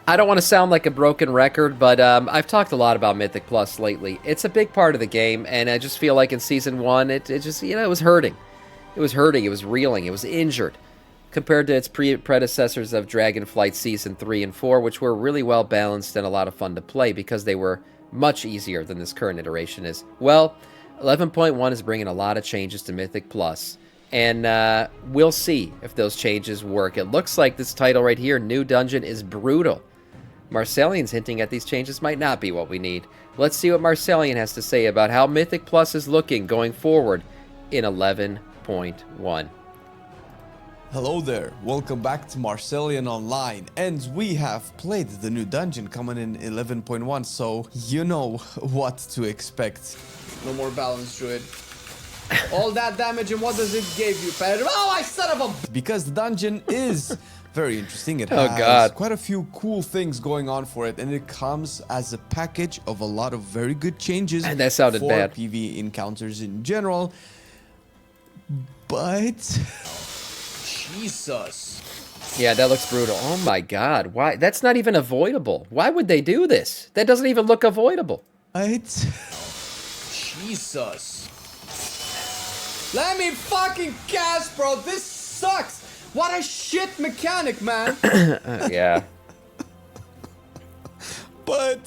I don't want to sound like a broken record, but I've talked a lot about Mythic Plus lately. It's a big part of the game, and I just feel like in Season 1, it just, it was hurting. It was hurting, it was reeling, it was injured, compared to its predecessors of Dragonflight Season 3 and 4, which were really well balanced and a lot of fun to play because they were much easier than this current iteration is. Well, 11.1 is bringing a lot of changes to Mythic Plus, and we'll see if those changes work. It looks like this title right here, New Dungeon, is brutal. Marcellian's hinting at these changes might not be what we need. Let's see what Marcellian has to say about how Mythic Plus is looking going forward in 11.1. Hello there, welcome back to Marcellian Online, and we have played the new dungeon coming in 11.1, so you know what to expect. No more balance, druid. All that damage, and what does it give you, Pedro? Oh, I son of a... Because the dungeon is very interesting. It has quite a few cool things going on for it, and it comes as a package of a lot of very good changes and that sounded for bad. PvE encounters in general. But... Jesus. Yeah, that looks brutal. Oh my god, why? That's not even avoidable. Why would they do this? That doesn't even look avoidable. Jesus. Let me fucking cast, bro. This sucks. What a shit mechanic, man. Yeah. But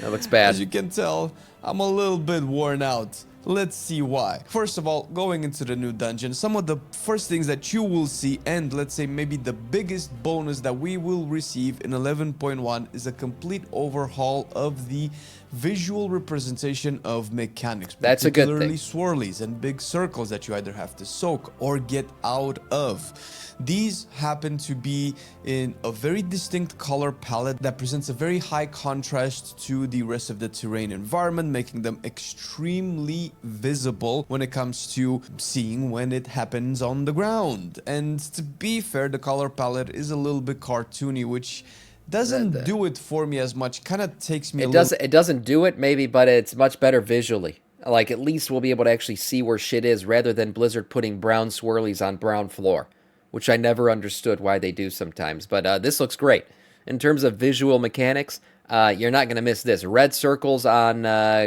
that looks bad. As you can tell, I'm a little bit worn out. Let's see why. First of all, going into the new dungeon, some of the first things that you will see, and let's say maybe the biggest bonus that we will receive in 11.1 is a complete overhaul of the visual representation of mechanics. That's a good thing. Particularly swirlies and big circles that you either have to soak or get out of. These happen to be in a very distinct color palette that presents a very high contrast to the rest of the terrain environment, making them extremely visible when it comes to seeing when it happens on the ground. And to be fair, the color palette is a little bit cartoony, which doesn't do it for me as much. Kind of takes me It doesn't do it, maybe, but it's much better visually. Like, at least we'll be able to actually see where shit is rather than Blizzard putting brown swirlies on brown floor, which I never understood why they do sometimes. But this looks great. In terms of visual mechanics, you're not going to miss this. Red circles on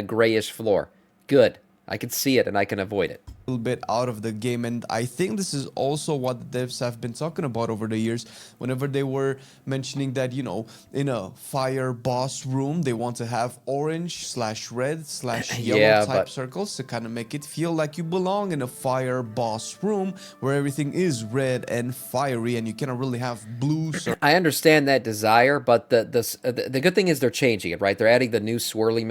grayish floor. Good. I can see it and I can avoid it. Little bit out of the game, and I think this is also what the devs have been talking about over the years whenever they were mentioning that, you know, in a fire boss room they want to have orange/red/yellow type circles to kind of make it feel like you belong in a fire boss room where everything is red and fiery and you cannot really have blue circles. I understand that desire, but the good thing is they're changing it, right? They're adding the new swirly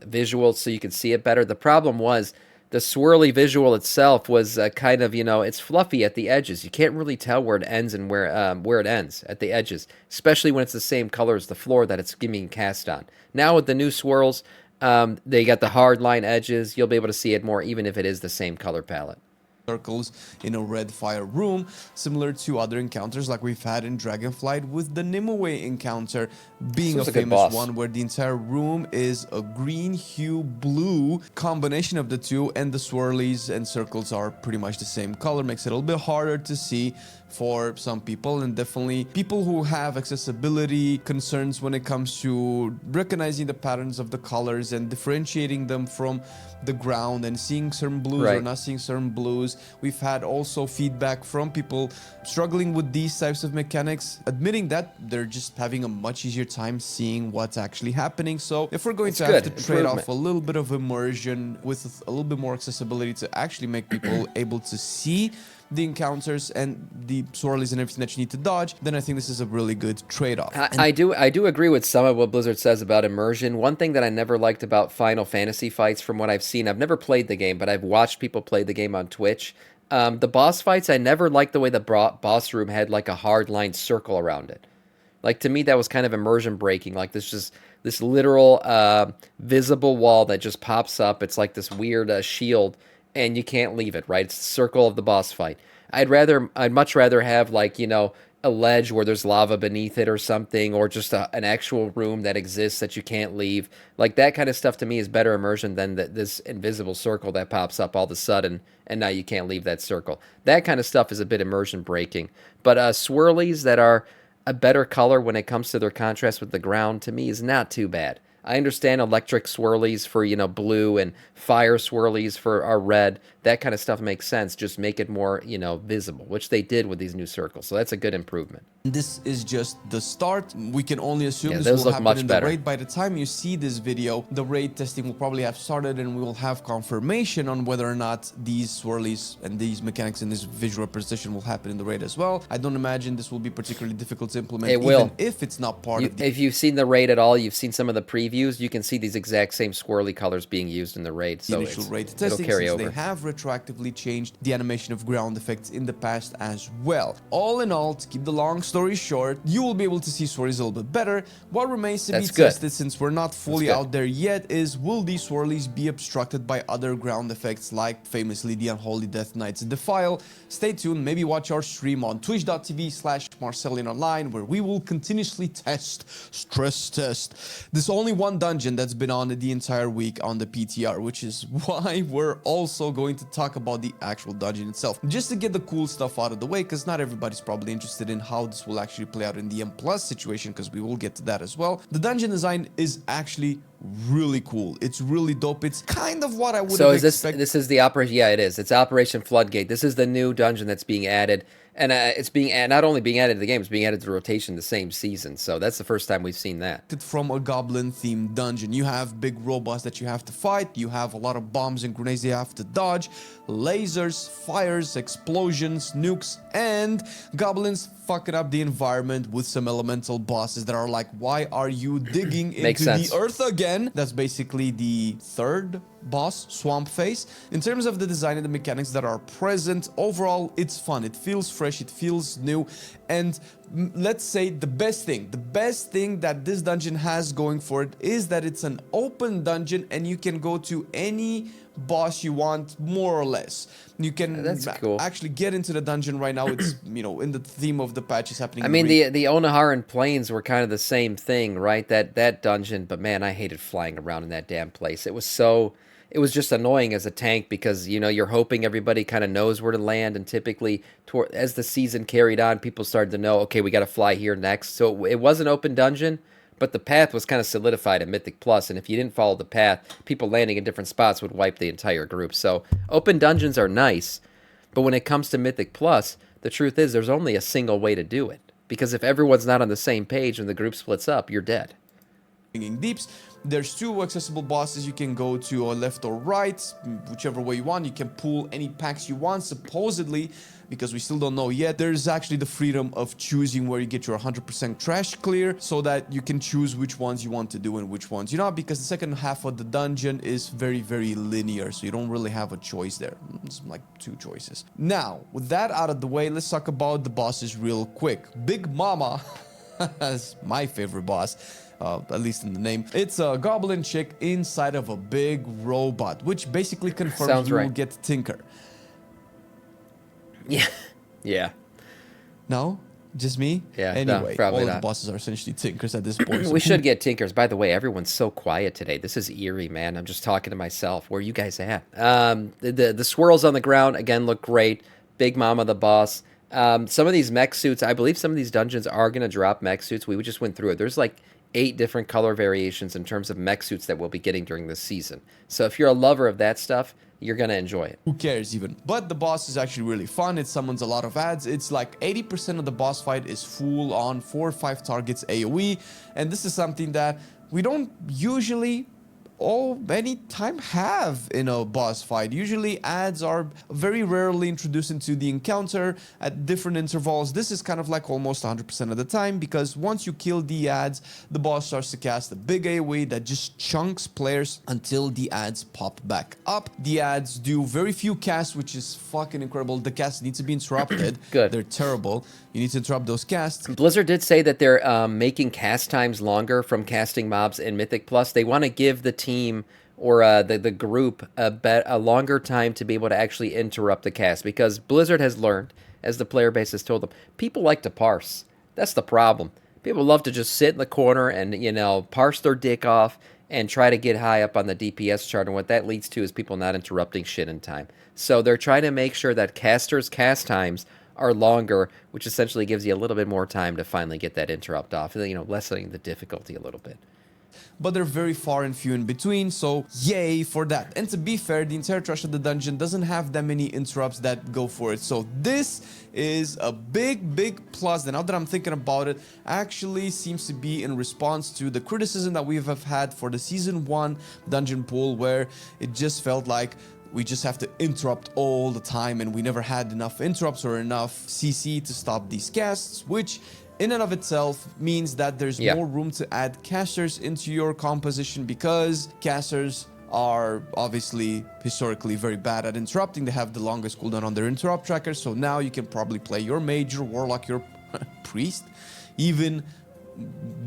visuals so you can see it better. The problem was the swirly visual itself was kind of, you know, it's fluffy at the edges. You can't really tell where it ends and where it ends at the edges, especially when it's the same color as the floor that it's being cast on. Now with the new swirls, they got the hard line edges. You'll be able to see it more even if it is the same color palette. Circles in a red fire room, similar to other encounters like we've had in Dragonflight, with the Nimue encounter being a famous one where the entire room is a green hue blue combination of the two, and the swirlies and circles are pretty much the same color. Makes it a little bit harder to see for some people, and definitely people who have accessibility concerns when it comes to recognizing the patterns of the colors and differentiating them from the ground and seeing certain blues or not seeing certain blues. We've had also feedback from people struggling with these types of mechanics, admitting that they're just having a much easier time seeing what's actually happening. So if we're going to have to trade off a little bit of immersion with a little bit more accessibility to actually make people able to see the encounters and the swirlies and everything that you need to dodge, then I think this is a really good trade-off. I do agree with some of what Blizzard says about immersion. One thing that I never liked about Final Fantasy fights, from what I've seen, I've never played the game, but I've watched people play the game on Twitch. The boss fights, I never liked the way the boss room had like a hard line circle around it. Like, to me, that was kind of immersion breaking. Like, this literal visible wall that just pops up. It's like this weird shield, and you can't leave it, right? It's the circle of the boss fight. I'd much rather have, like, you know, a ledge where there's lava beneath it or something, or just an actual room that exists that you can't leave. Like, that kind of stuff to me is better immersion than this invisible circle that pops up all of a sudden, and now you can't leave that circle. That kind of stuff is a bit immersion breaking. But swirlies that are a better color when it comes to their contrast with the ground, to me, is not too bad. I understand electric swirlies for, blue and fire swirlies for our red. That kind of stuff makes sense. Just make it more, visible, which they did with these new circles. So that's a good improvement. This is just the start. We can only assume this those will look happen much in better. the raid. By the time you see this video, the raid testing will probably have started and we will have confirmation on whether or not these swirlies and these mechanics in this visual representation will happen in the raid as well. I don't imagine this will be particularly difficult to implement, It will. even if it's not part of the... If you've seen the raid at all, you've seen some of the previews, you can see these exact same swirly colors being used in the raid. So initial raid it'll testing, carry since over. they have retroactively changed the animation of ground effects in the past as well. All in all, to keep the long story short, you will be able to see swirlies a little bit better. What remains to be tested, since we're not fully out there yet, is will these swirlies be obstructed by other ground effects like famously the Unholy Death Knight's Defile? Stay tuned, maybe watch our stream on twitch.tv/MarcellianOnline, where we will continuously stress test. There's only one dungeon that's been on the entire week on the PTR, which is why we're also going to talk about the actual dungeon itself, just to get the cool stuff out of the way, because not everybody's probably interested in how this will actually play out in the M+ situation, because we will get to that as well. The dungeon design is actually really cool. It's really dope. It's kind of what I would have expected. This is the operation. Yeah, it is. It's Operation Floodgate. This is the new dungeon that's being added, and it's being not only being added to the game, it's being added to rotation the same season. So that's the first time we've seen that. From a goblin-themed dungeon, you have big robots that you have to fight. You have a lot of bombs and grenades you have to dodge, lasers, fires, explosions, nukes, and goblins fucking up the environment with some elemental bosses that are like, why are you digging into the earth again? That's basically the third boss, Swampface. In terms of the design and the mechanics that are present, overall, it's fun. It feels fresh. It feels new. And let's say the best thing that this dungeon has going for it is that it's an open dungeon and you can go to any boss you want, more or less. You can actually get into the dungeon right now. It's, in the theme of the patch is happening. I mean, the Onaharan Plains were kind of the same thing, right? That dungeon, but man, I hated flying around in that damn place. It was just annoying as a tank because, you're hoping everybody kind of knows where to land, and typically as the season carried on, people started to know, okay, we got to fly here next. So it was an open dungeon, but the path was kind of solidified in Mythic Plus, and if you didn't follow the path, people landing in different spots would wipe the entire group. So open dungeons are nice, but when it comes to Mythic Plus, the truth is there's only a single way to do it, because if everyone's not on the same page and the group splits up, you're dead. Deeps. There's two accessible bosses. You can go to left or right, whichever way you want. You can pull any packs you want, supposedly, because we still don't know yet. There's actually the freedom of choosing where you get your 100% trash clear, so that you can choose which ones you want to do and which ones you're not, because the second half of the dungeon is very, very linear, so you don't really have a choice there. It's like two choices. Now, with that out of the way, let's talk about the bosses real quick. Big Mama is my favorite boss. At least in the name. It's a goblin chick inside of a big robot, which basically confirms you will get Tinker. Yeah. Yeah. No? Just me? Yeah. Anyway, no, all of the bosses are essentially Tinkers at this point. We should get Tinkers. By the way, everyone's so quiet today. This is eerie, man. I'm just talking to myself. Where are you guys at? The swirls on the ground, again, look great. Big Mama the boss. Some of these mech suits, I believe some of these dungeons are going to drop mech suits. We just went through it. There's like 8 different color variations in terms of mech suits that we'll be getting during this season. So if you're a lover of that stuff, you're going to enjoy it. Who cares even? But the boss is actually really fun. It summons a lot of ads. It's like 80% of the boss fight is full on 4 or 5 targets AoE. And this is something that we don't usually any time have in a boss fight. Usually ads are very rarely introduced into the encounter at different intervals. This is kind of like almost 100% of the time, because once you kill the ads, the boss starts to cast a big AoE that just chunks players until the ads pop back up. The ads do very few casts, which is fucking incredible. The casts need to be interrupted. Good. They're terrible. You need to interrupt those casts. Blizzard did say that they're making cast times longer from casting mobs in Mythic Plus. They want to give the team or the group a longer time to be able to actually interrupt the cast, because Blizzard has learned, as the player base has told them, people like to parse. That's the problem. People love to just sit in the corner and, parse their dick off and try to get high up on the DPS chart, and what that leads to is people not interrupting shit in time. So they're trying to make sure that casters' cast times are longer, which essentially gives you a little bit more time to finally get that interrupt off, lessening the difficulty a little bit. But they're very far and few in between, so yay for that. And to be fair, the entire trash of the dungeon doesn't have that many interrupts that go for it, so this is a big plus that, now that I'm thinking about it, actually seems to be in response to the criticism that we have had for the Season 1 dungeon pool, where it just felt like we just have to interrupt all the time and we never had enough interrupts or enough CC to stop these casts, which in and of itself means that there's more room to add casters into your composition, because casters are obviously historically very bad at interrupting. They have the longest cooldown on their interrupt tracker, so now you can probably play your mage, your warlock, your priest even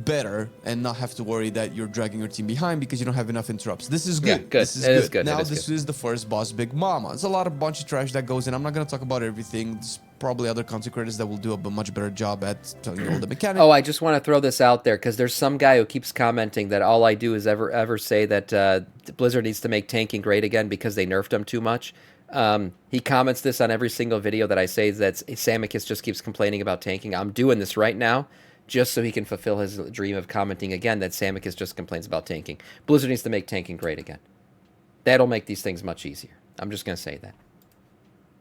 better and not have to worry that you're dragging your team behind because you don't have enough interrupts. This is good. Yeah, good. This is good. Now this is the first boss, Big Mama. There's a bunch of trash that goes in. I'm not going to talk about everything. There's probably other content creators that will do a much better job at telling you all the mechanics. Oh, I just want to throw this out there because there's some guy who keeps commenting that all I do is ever say that Blizzard needs to make tanking great again because they nerfed them too much. He comments this on every single video that I say, that Samiccus just keeps complaining about tanking. I'm doing this right now just so he can fulfill his dream of commenting again that Samiccus just complains about tanking. Blizzard needs to make tanking great again. That'll make these things much easier. I'm just going to say that.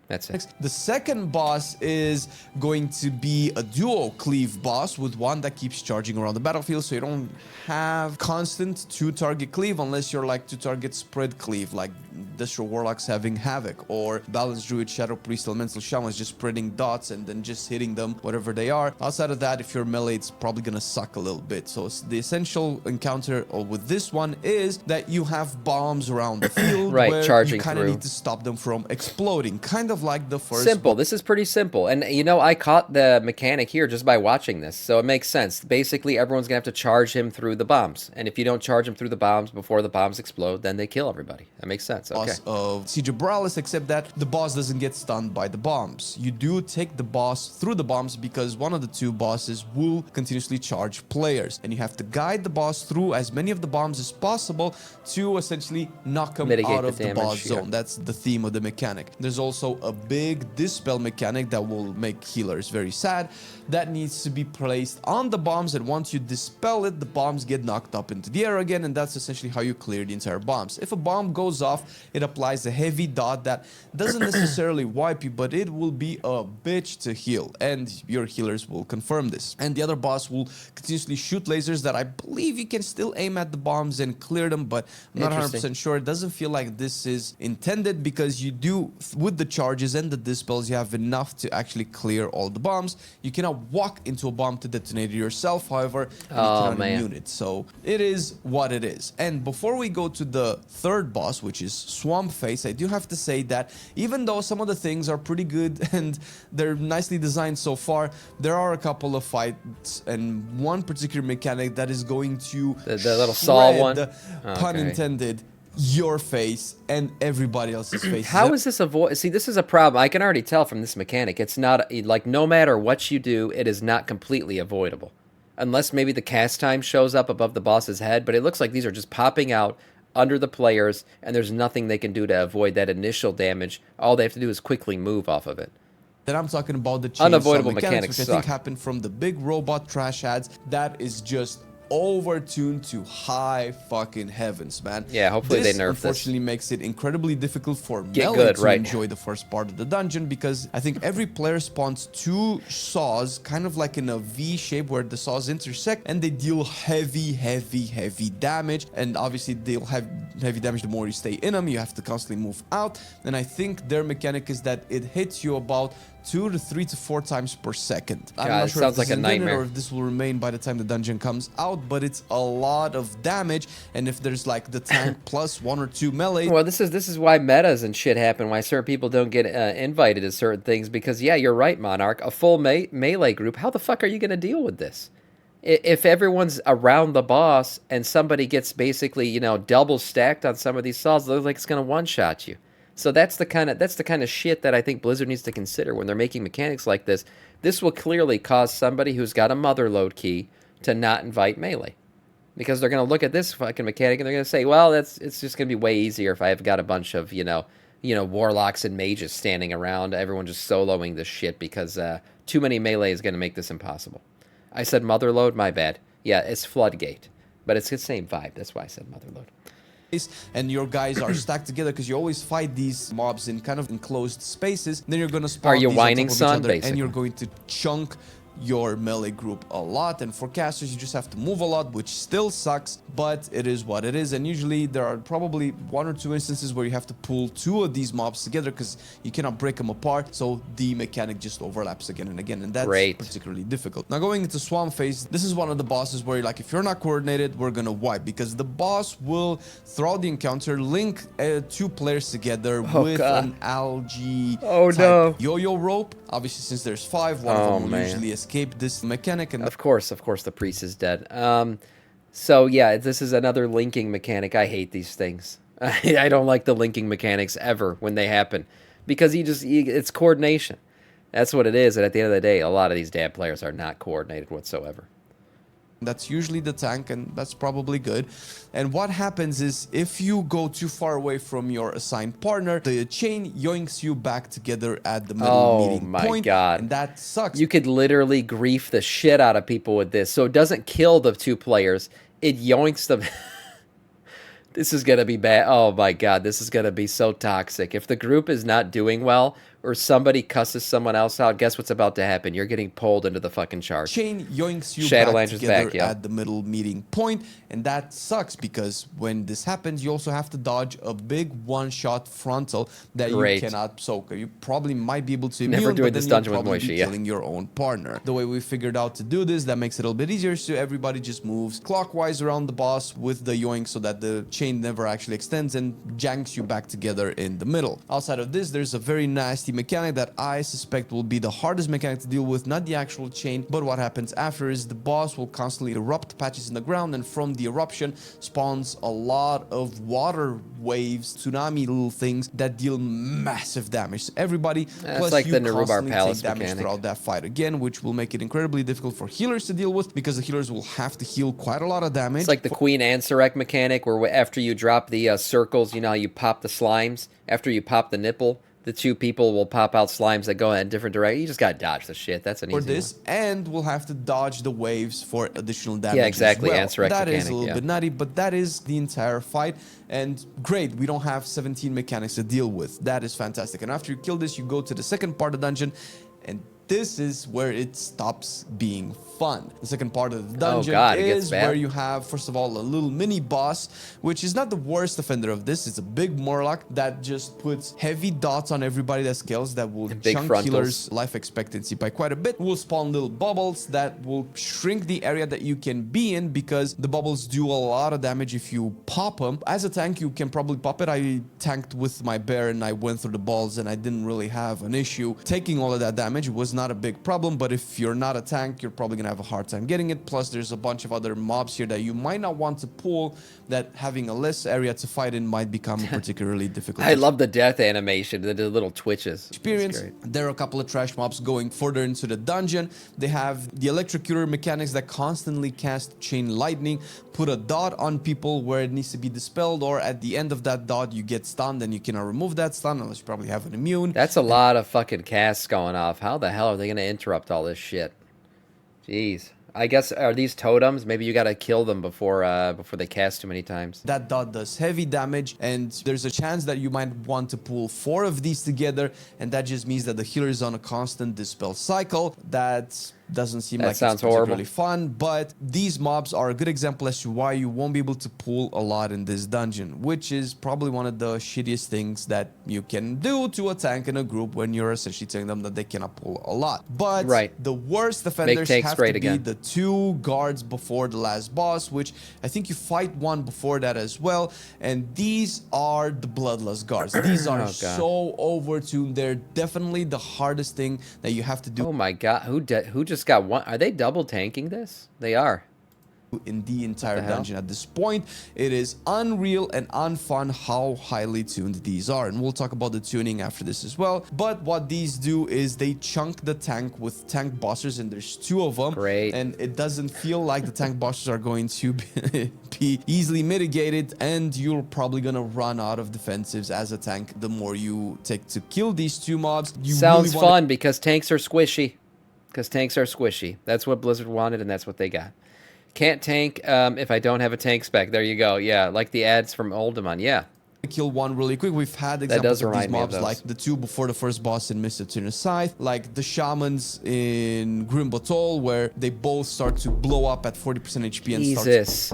That's it. The second boss is going to be a duo cleave boss with one that keeps charging around the battlefield, so you don't have constant 2-target cleave unless you're like 2-target spread cleave, like Destro Warlocks having Havoc, or Balanced Druid, Shadow Priest, Elemental Shamans just spreading dots and then just hitting them whatever they are. Outside of that, if you're melee, it's probably gonna suck a little bit. So the essential encounter with this one is that you have bombs around the field right, where charging you kind of need to stop them from exploding, kind of like the first. Simple. This is pretty simple. And, I caught the mechanic here just by watching this, so it makes sense. Basically, everyone's going to have to charge him through the bombs. And if you don't charge him through the bombs before the bombs explode, then they kill everybody. That makes sense. Okay. Boss of Siege of Borealis, except that the boss doesn't get stunned by the bombs. You do take the boss through the bombs because one of the two bosses will continuously charge players. And you have to guide the boss through as many of the bombs as possible to essentially knock them out of the boss zone. That's the theme of the mechanic. There's also a big dispel mechanic that will make healers very sad. That needs to be placed on the bombs, and once you dispel it, the bombs get knocked up into the air again, and that's essentially how you clear the entire bombs. If a bomb goes off, it applies a heavy dot that doesn't necessarily wipe you, but it will be a bitch to heal, and your healers will confirm this. And the other boss will continuously shoot lasers that I believe you can still aim at the bombs and clear them, but I'm not 100% sure. It doesn't feel like this is intended, because you do, with the charges and the dispels, you have enough to actually clear all the bombs. You cannot walk into a bomb to detonate it yourself, however, and you cannot immune it. So it is what it is. And before we go to the third boss, which is Swampface, I do have to say that even though some of the things are pretty good and they're nicely designed so far, there are a couple of fights and one particular mechanic that is going to the little saw one, pun intended, your face and everybody else's face. How is this avoid? See, this is a problem. I can already tell from this mechanic. It's not, like, no matter what you do, it is not completely avoidable. Unless maybe the cast time shows up above the boss's head, but it looks like these are just popping out under the players, and there's nothing they can do to avoid that initial damage. All they have to do is quickly move off of it. Then I'm talking about the unavoidable mechanics, which I think happened from the big robot trash ads. That is just overtuned to high fucking heavens, man. Yeah, hopefully they nerf this. Unfortunately makes it incredibly difficult for melee to enjoy the first part of the dungeon, because I think every player spawns two saws, kind of like in a V shape where the saws intersect, and they deal heavy damage. And obviously they'll have heavy damage the more you stay in them. You have to constantly move out. And I think their mechanic is that it hits you about 2 to 3 to 4 times per second. I'm not sure if this is a nightmare or if this will remain by the time the dungeon comes out, but it's a lot of damage. And if there's like the tank plus 1 or 2 melee, well, this is why metas and shit happen, why certain people don't get invited to certain things, because yeah, you're right, Monarch, a full melee group, how the fuck are you going to deal with this? If everyone's around the boss and somebody gets basically, double stacked on some of these saws, it looks like it's going to one-shot you. So that's the kind of shit that I think Blizzard needs to consider when they're making mechanics like this. This will clearly cause somebody who's got a motherload key to not invite melee, because they're going to look at this fucking mechanic and they're going to say, well, it's just going to be way easier if I've got a bunch of you know, warlocks and mages standing around, everyone just soloing this shit because too many melee is going to make this impossible. I said Motherload, my bad. Yeah, it's Floodgate, but it's the same vibe. That's why I said Motherload. And your guys are stacked together because you always fight these mobs in kind of enclosed spaces. Then you're going to spawn these whining, on top of son? each other, Basically. and you're going to chunk your melee group a lot, and for casters you just have to move a lot, which still sucks, but it is what it is. And usually there are probably 1 or 2 instances where you have to pull 2 of these mobs together because you cannot break them apart, so the mechanic just overlaps again and again, and that's particularly difficult. Now going into Swampface, this is one of the bosses where you're like, if you're not coordinated, we're gonna wipe, because the boss will throughout the encounter link 2 players together with an algae type yo-yo rope. Obviously, since there's 5, one of them will usually escape this mechanic. And of course, the priest is dead. So yeah, this is another linking mechanic. I hate these things. I don't like the linking mechanics ever when they happen, because it's coordination. That's what it is. And at the end of the day, a lot of these damn players are not coordinated whatsoever. That's usually the tank, and that's probably good. And what happens is, if you go too far away from your assigned partner, the chain yoinks you back together at the middle meeting point. Oh my god. And that sucks. You could literally grief the shit out of people with this. So it doesn't kill the 2 players. It yoinks them. This is going to be bad. Oh my god, this is going to be so toxic. If the group is not doing well, or somebody cusses someone else out, guess what's about to happen? You're getting pulled into the fucking charge. Chain yoinks you back together at the middle meeting point, and that sucks, because when this happens, you also have to dodge a big one-shot frontal that you cannot soak. You probably might be able to immune, Never doing but this then dungeon you'll with probably Moishi, be killing your own partner. The way we figured out to do this, that makes it a little bit easier, so everybody just moves clockwise around the boss with the yoink so that the chain never actually extends and janks you back together in the middle. Outside of this, there's a very nasty mechanic that I suspect will be the hardest mechanic to deal with, not the actual chain, but what happens after is the boss will constantly erupt patches in the ground, and from the eruption spawns a lot of water waves, tsunami little things that deal massive damage to everybody. Plus like you the constantly Palace take damage mechanic throughout that fight again, which will make it incredibly difficult for healers to deal with, because the healers will have to heal quite a lot of damage. It's like the Queen Ansurek mechanic, where after you drop the circles, you know how you pop the slimes? After you pop the nipple, the 2 people will pop out slimes that go in different directions. You just gotta dodge the shit. That's an easy one. And we'll have to dodge the waves for additional damage. Yeah, exactly. As well. That is a little bit nutty, but that is the entire fight. And great, we don't have 17 mechanics to deal with. That is fantastic. And after you kill this, you go to the second part of the dungeon, and this is where it stops being fun. The second part of the dungeon is where you have, first of all, a little mini boss, which is not the worst offender of this. It's a big Morlock that just puts heavy dots on everybody that scales, that will chunk healers' life expectancy by quite a bit. Will spawn little bubbles that will shrink the area that you can be in, because the bubbles do a lot of damage if you pop them. As a tank, you can probably pop it. I tanked with my bear and I went through the balls and I didn't really have an issue taking all of that damage. It was not a big problem, but if you're not a tank, you're probably gonna have a hard time getting it. Plus there's a bunch of other mobs here that you might not want to pull, that having a less area to fight in might become particularly difficult. I love the death animation, the little twitches. There are a couple of trash mobs going further into the dungeon. They have the electrocutor mechanics that constantly cast chain lightning, put a dot on people where it needs to be dispelled, or at the end of that dot you get stunned and you cannot remove that stun unless you probably have an immune. That's a lot of fucking casts going off. How the hell are they gonna interrupt all this shit? Jeez. I guess, are these totems? Maybe you gotta kill them before they cast too many times. That dot does heavy damage, and there's a chance that you might want to pull 4 of these together, and that just means that the healer is on a constant dispel cycle. That doesn't seem like it's particularly fun, but these mobs are a good example as to why you won't be able to pull a lot in this dungeon, which is probably one of the shittiest things that you can do to a tank in a group when you're essentially telling them that they cannot pull a lot. But the worst offenders have to be the 2 guards before the last boss, which I think you fight one before that as well, and these are the bloodless guards. These are so overtuned. They're definitely the hardest thing that you have to do. Oh my god, who just got one? Are they double tanking this? They are. in the entire dungeon at this point. It is unreal and unfun how highly tuned these are, and we'll talk about the tuning after this as well. But what these do is they chunk the tank with tank bosses, and there's 2 of them. Great. And it doesn't feel like the tank bosses are going to be easily mitigated, and you're probably gonna run out of defensives as a tank the more you take to kill these 2 mobs. Sounds fun because tanks are squishy. That's what Blizzard wanted, and that's what they got. Can't tank if I don't have a tank spec. There you go. Yeah, like the ads from Oldemon. Yeah. Kill one really quick. We've had examples of these mobs like the 2 before the first boss in Mr. Tuner Scythe, like the shamans in Grim Batol, where they both start to blow up at 40% HP and Jesus.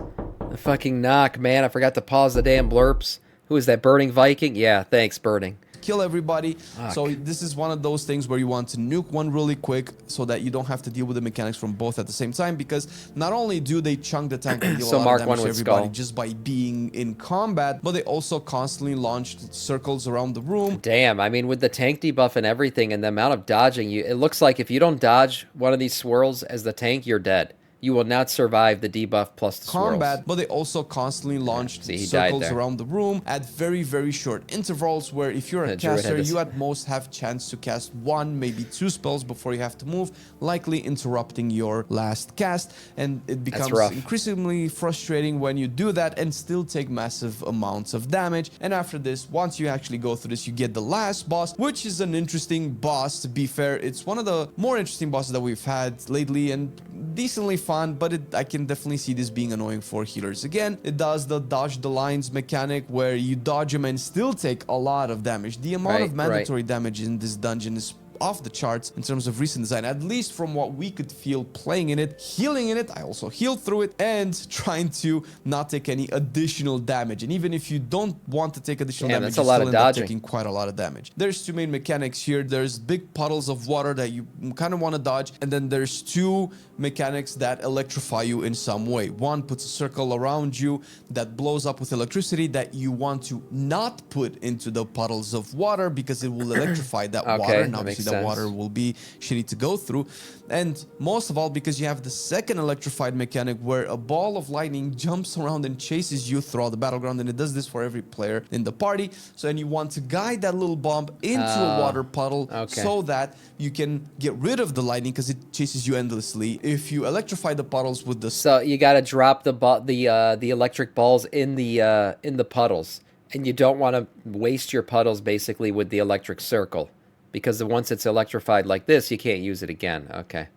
The fucking knock, man. I forgot to pause the damn blurps. Who is that, Burning Viking? Yeah, thanks, Burning. Kill everybody. Fuck. So this is one of those things where you want to nuke one really quick so that you don't have to deal with the mechanics from both at the same time, because not only do they chunk the tank and deal a lot of damage to everybody just by being in combat, but they also constantly launch circles around the room. Damn, I mean, with the tank debuff and everything and the amount of dodging, it looks like if you don't dodge one of these swirls as the tank, you're dead. You will not survive the debuff plus the combat, swirls. but they also constantly launched circles around the room at very, very short intervals, where if you're a caster, you at most have chance to cast 1, maybe 2 spells before you have to move, likely interrupting your last cast, and it becomes increasingly frustrating when you do that and still take massive amounts of damage. And after this, once you actually go through this, you get the last boss, which is an interesting boss, to be fair. It's one of the more interesting bosses that we've had lately, and decently fun, but I can definitely see this being annoying for healers. Again, it does the dodge the lines mechanic where you dodge them and still take a lot of damage. The amount of mandatory damage in this dungeon is off the charts in terms of recent design, at least from what we could feel playing in it. Healing in it, I also healed through it, and trying to not take any additional damage. And even if you don't want to take additional damage, that's a lot of dodging. Taking quite a lot of damage. There's 2 main mechanics here. There's big puddles of water that you kind of want to dodge, and then there's 2 mechanics that electrify you in some way. One puts a circle around you that blows up with electricity that you want to not put into the puddles of water because it will electrify that water, and obviously the water will be shitty to go through. And most of all, because you have the second electrified mechanic where a ball of lightning jumps around and chases you throughout the battleground, and it does this for every player in the party. So, and you want to guide that little bomb into a water puddle so that you can get rid of the lightning because it chases you endlessly. If you electrify the puddles with the... So you got to drop the electric balls in the puddles, and you don't want to waste your puddles basically with the electric circle. Because once it's electrified like this, you can't use it again. Okay,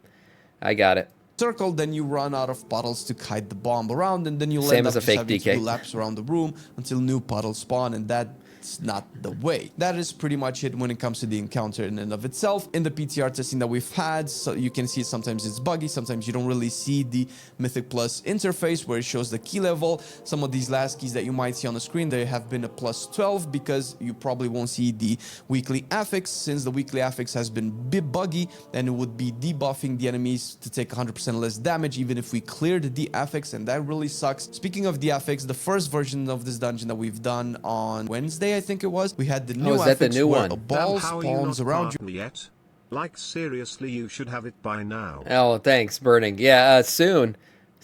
I got it. Circle, then you run out of puddles to kite the bomb around, and then you'll end up just having to do laps around the room until new puddles spawn, and that's not the way. That is pretty much it when it comes to the encounter in and of itself. In the PTR testing that we've had, so you can see sometimes it's buggy, sometimes you don't really see the Mythic Plus interface where it shows the key level. Some of these last keys that you might see on the screen, they have been a plus 12 because you probably won't see the weekly affix, since the weekly affix has been a bit buggy, and it would be debuffing the enemies to take 100% less damage even if we cleared the affix, and that really sucks. Speaking of the affix, the first version of this dungeon that we've done on Wednesday, I think it was, we had the new affix where a ball spawns around you. Yet? Like, seriously, you should have it by now. Oh, thanks, Burning. Yeah, soon.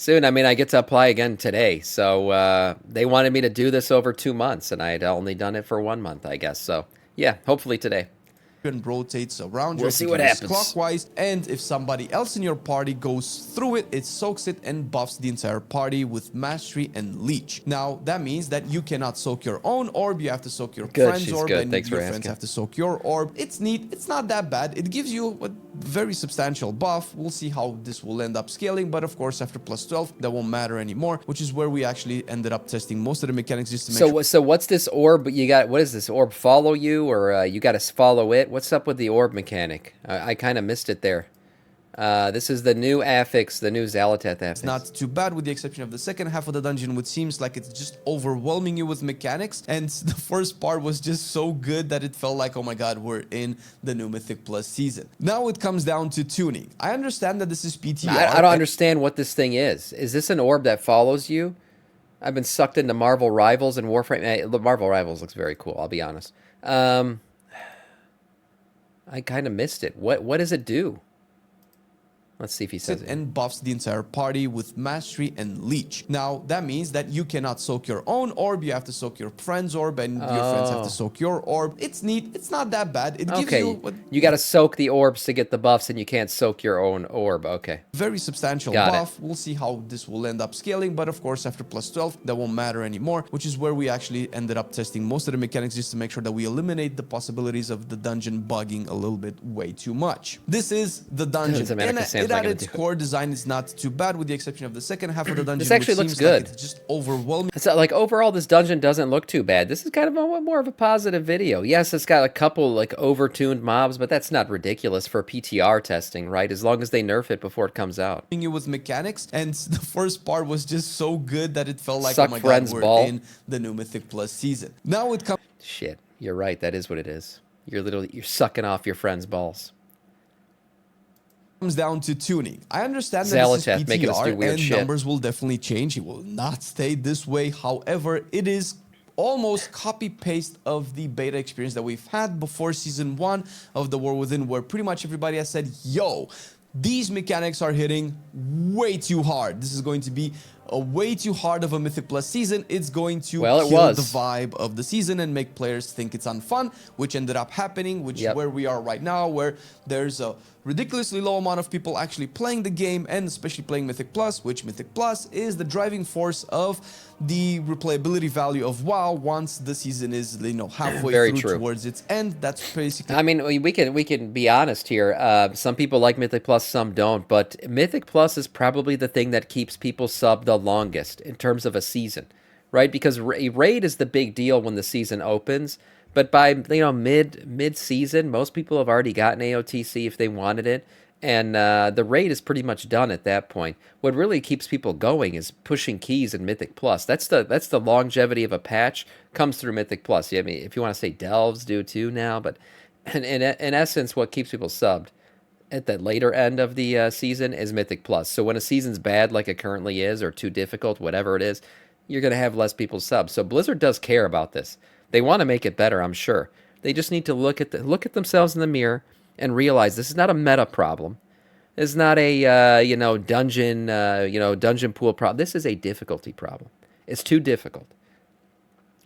I mean, I get to apply again today. So they wanted me to do this over 2 months, and I had only done it for 1 month, I guess. So yeah, hopefully today. And rotates around you. We'll see what happens. Clockwise, and if somebody else in your party goes through it, it soaks it and buffs the entire party with mastery and leech. Now that means that you cannot soak your own orb, you have to soak your friend's orb, and your friends have to soak your orb. It's neat, it's not that bad, it gives you a very substantial buff. We'll see how this will end up scaling, but of course after plus 12 that won't matter anymore, which is where we actually ended up testing most of the mechanics just to make sure. So what's this orb you got? What is this orb? Follow you, or you got to follow it? What's up with the orb mechanic? I kind of missed it there. This is the new affix, the new Xal'atath affix. It's not too bad with the exception of the second half of the dungeon, which seems like it's just overwhelming you with mechanics. And the first part was just so good that it felt like, oh my god, we're in the new Mythic Plus season. Now it comes down to tuning. I understand that this is PTR. I don't understand what this thing is. Is this an orb that follows you? I've been sucked into Marvel Rivals and Warframe. Marvel Rivals looks very cool, I'll be honest. I kind of missed it. What does it do? Let's see if he says it. And buffs the entire party with Mastery and Leech. Now, that means that you cannot soak your own orb, you have to soak your friend's orb, and your friends have to soak your orb. It's neat, it's not that bad. It gives you... You gotta soak the orbs to get the buffs, and you can't soak your own orb, okay. Very substantial buff. We'll see how this will end up scaling, but of course, after plus 12, that won't matter anymore, which is where we actually ended up testing most of the mechanics just to make sure that we eliminate the possibilities of the dungeon bugging a little bit way too much. This is the dungeon, and it at its core design is not too bad, with the exception of the second half of the dungeon. This actually looks good. Like it's just overwhelming. It's like overall, this dungeon doesn't look too bad. This is kind of more of a positive video. Yes, it's got a couple like overtuned mobs, but that's not ridiculous for PTR testing, right? As long as they nerf it before it comes out. You with mechanics, and the first part was just so good that it felt like, Suck oh my friend's god, we're ball. in the new Mythic Plus season. Now it comes. Shit, you're right. That is what it is. You're sucking off your friend's balls. Comes down to tuning. I understand that this is PTR and numbers will definitely change. It will not stay this way. However, it is almost copy-paste of the beta experience that we've had before Season 1 of The War Within, where pretty much everybody has said, yo, these mechanics are hitting way too hard. This is going to be a way too hard of a Mythic Plus season. It's going to kill the vibe of the season and make players think it's unfun, which ended up happening, which is where we are right now, where there's a ridiculously low amount of people actually playing the game, and especially playing Mythic Plus, which Mythic Plus is the driving force of the replayability value of WoW once the season is, you know, halfway through towards its end. That's basically... I mean, we can be honest here. Some people like Mythic Plus, some don't, but Mythic Plus is probably the thing that keeps people subbed the longest in terms of a season, right? Because raid is the big deal when the season opens, but by, you know, mid-season, most people have already gotten AOTC if they wanted it, and the raid is pretty much done at that point. What really keeps people going is pushing keys in Mythic Plus. That's the longevity of a patch, comes through Mythic Plus. Yeah, I mean, if you want to say delves do too now, but in essence, what keeps people subbed at the later end of the season is Mythic Plus. So when a season's bad like it currently is, or too difficult, whatever it is, you're going to have less people sub. So Blizzard does care about this. They want to make it better, I'm sure. They just need to look at themselves in the mirror and realize this is not a meta problem. This is not a dungeon pool problem. This is a difficulty problem. It's too difficult.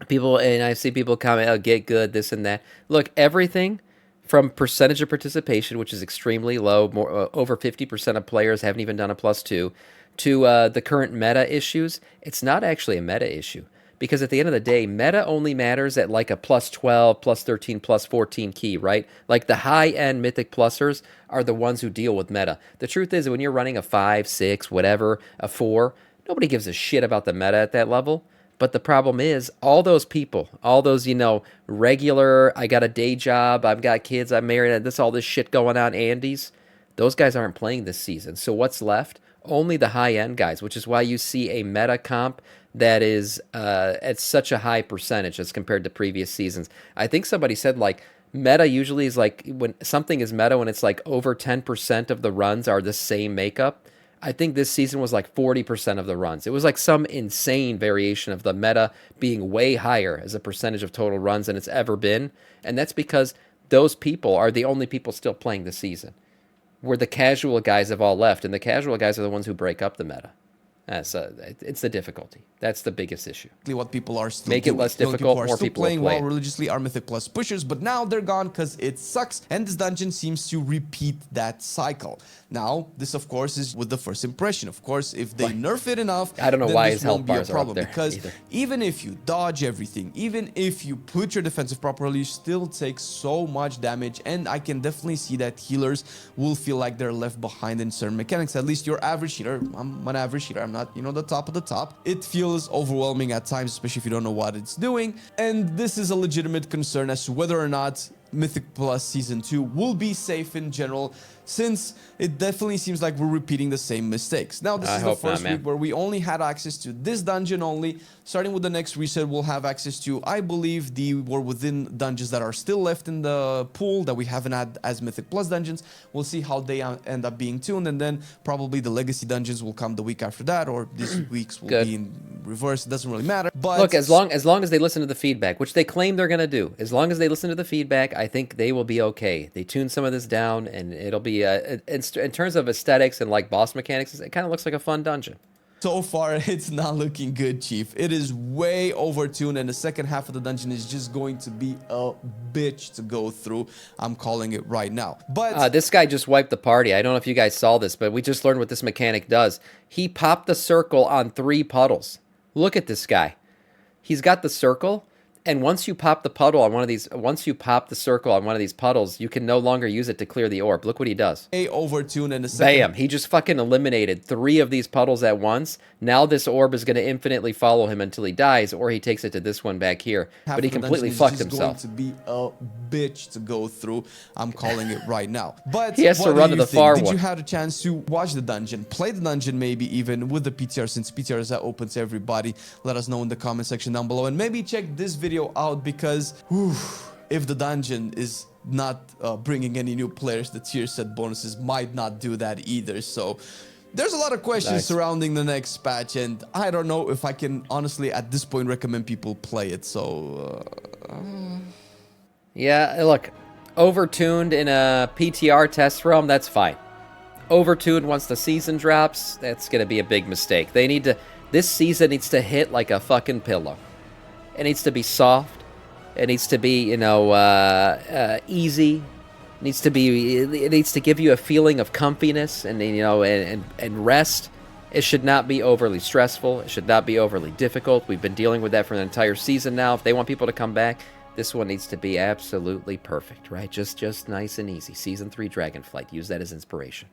And I see people comment, "Oh, get good, this and that." Look, everything from percentage of participation, which is extremely low, over 50% of players haven't even done a +2, to the current meta issues. It's not actually a meta issue. Because at the end of the day, meta only matters at like a +12, +13, +14 key, right? Like the high-end Mythic Plusers are the ones who deal with meta. The truth is, when you're running a 5, 6, whatever, a 4, nobody gives a shit about the meta at that level. But the problem is, all those people, all those, you know, regular, I got a day job, I've got kids, I'm married, and all this shit going on, Andes, those guys aren't playing this season. So what's left? Only the high-end guys, which is why you see a meta comp that is at such a high percentage as compared to previous seasons. I think somebody said, like, meta usually is like, when something is meta, when it's like over 10% of the runs are the same makeup. I think this season was like 40% of the runs. It was like some insane variation of the meta being way higher as a percentage of total runs than it's ever been. And that's because those people are the only people still playing the season, where the casual guys have all left, and the casual guys are the ones who break up the meta. It's the difficulty. That's the biggest issue. What people are still make it less difficult, more people playing play WoW religiously are Mythic Plus pushers, but now they're gone because it sucks, and this dungeon seems to repeat that cycle. Now, this of course is with the first impression. Of course, if they nerf it enough, I don't know why his this won't health be a bars are up problem, there because either. even if you dodge everything, even if you put your defensive properly, you still take so much damage, and I can definitely see that healers will feel like they're left behind in certain mechanics. At least your average healer, I'm an average healer, I'm not, you know, the top of the top. It feels overwhelming at times, especially if you don't know what it's doing, and this is a legitimate concern as to whether or not Mythic Plus Season 2 will be safe in general, since it definitely seems like we're repeating the same mistakes. Now, this is the first week where we only had access to this dungeon only. Starting with the next reset, we'll have access to, I believe, the War Within dungeons that are still left in the pool that we haven't had as Mythic Plus dungeons. We'll see how they end up being tuned, and then probably the Legacy dungeons will come the week after that, or these weeks will be in reverse, it doesn't really matter. But look, as long as they listen to the feedback, which they claim they're going to do, as long as they listen to the feedback, I think they will be okay. They tune some of this down, and it'll be in terms of aesthetics and like boss mechanics, it kind of looks like a fun dungeon. so far, it's not looking good, Chief. It is way overtuned, and the second half of the dungeon is just going to be a bitch to go through. I'm calling it right now. But this guy just wiped the party. I don't know if you guys saw this, but we just learned what this mechanic does. He popped the circle on 3 puddles. Look at this guy. He's got the circle, and once you pop the puddle on one of these, once you pop the circle on one of these puddles, you can no longer use it to clear the orb. Look what he does. Overtuned, and the second... Bam! He just fucking eliminated 3 of these puddles at once. Now this orb is going to infinitely follow him until he dies, or he takes it to this one back here. But he completely fucked himself. It's going to be a bitch to go through. I'm calling it right now. But he has to run to the far one. Did you have a chance to watch the dungeon, play the dungeon, maybe even with the PTR, since PTR is open to everybody? Let us know in the comment section down below, and maybe check this video out, because if the dungeon is not bringing any new players, the tier set bonuses might not do that either. So there's a lot of questions surrounding the next patch, and I don't know if I can honestly at this point recommend people play it. So yeah, look, overtuned in a PTR test realm, that's fine. Overtuned once the season drops, that's gonna be a big mistake. They need to, this season needs to hit like a fucking pillow. It needs to be soft. It needs to be, you know, easy. It needs to give you a feeling of comfiness and, you know, and rest. It should not be overly stressful. It should not be overly difficult. We've been dealing with that for an entire season now. If they want people to come back, this one needs to be absolutely perfect, right? Just nice and easy. Season 3 Dragonflight. Use that as inspiration.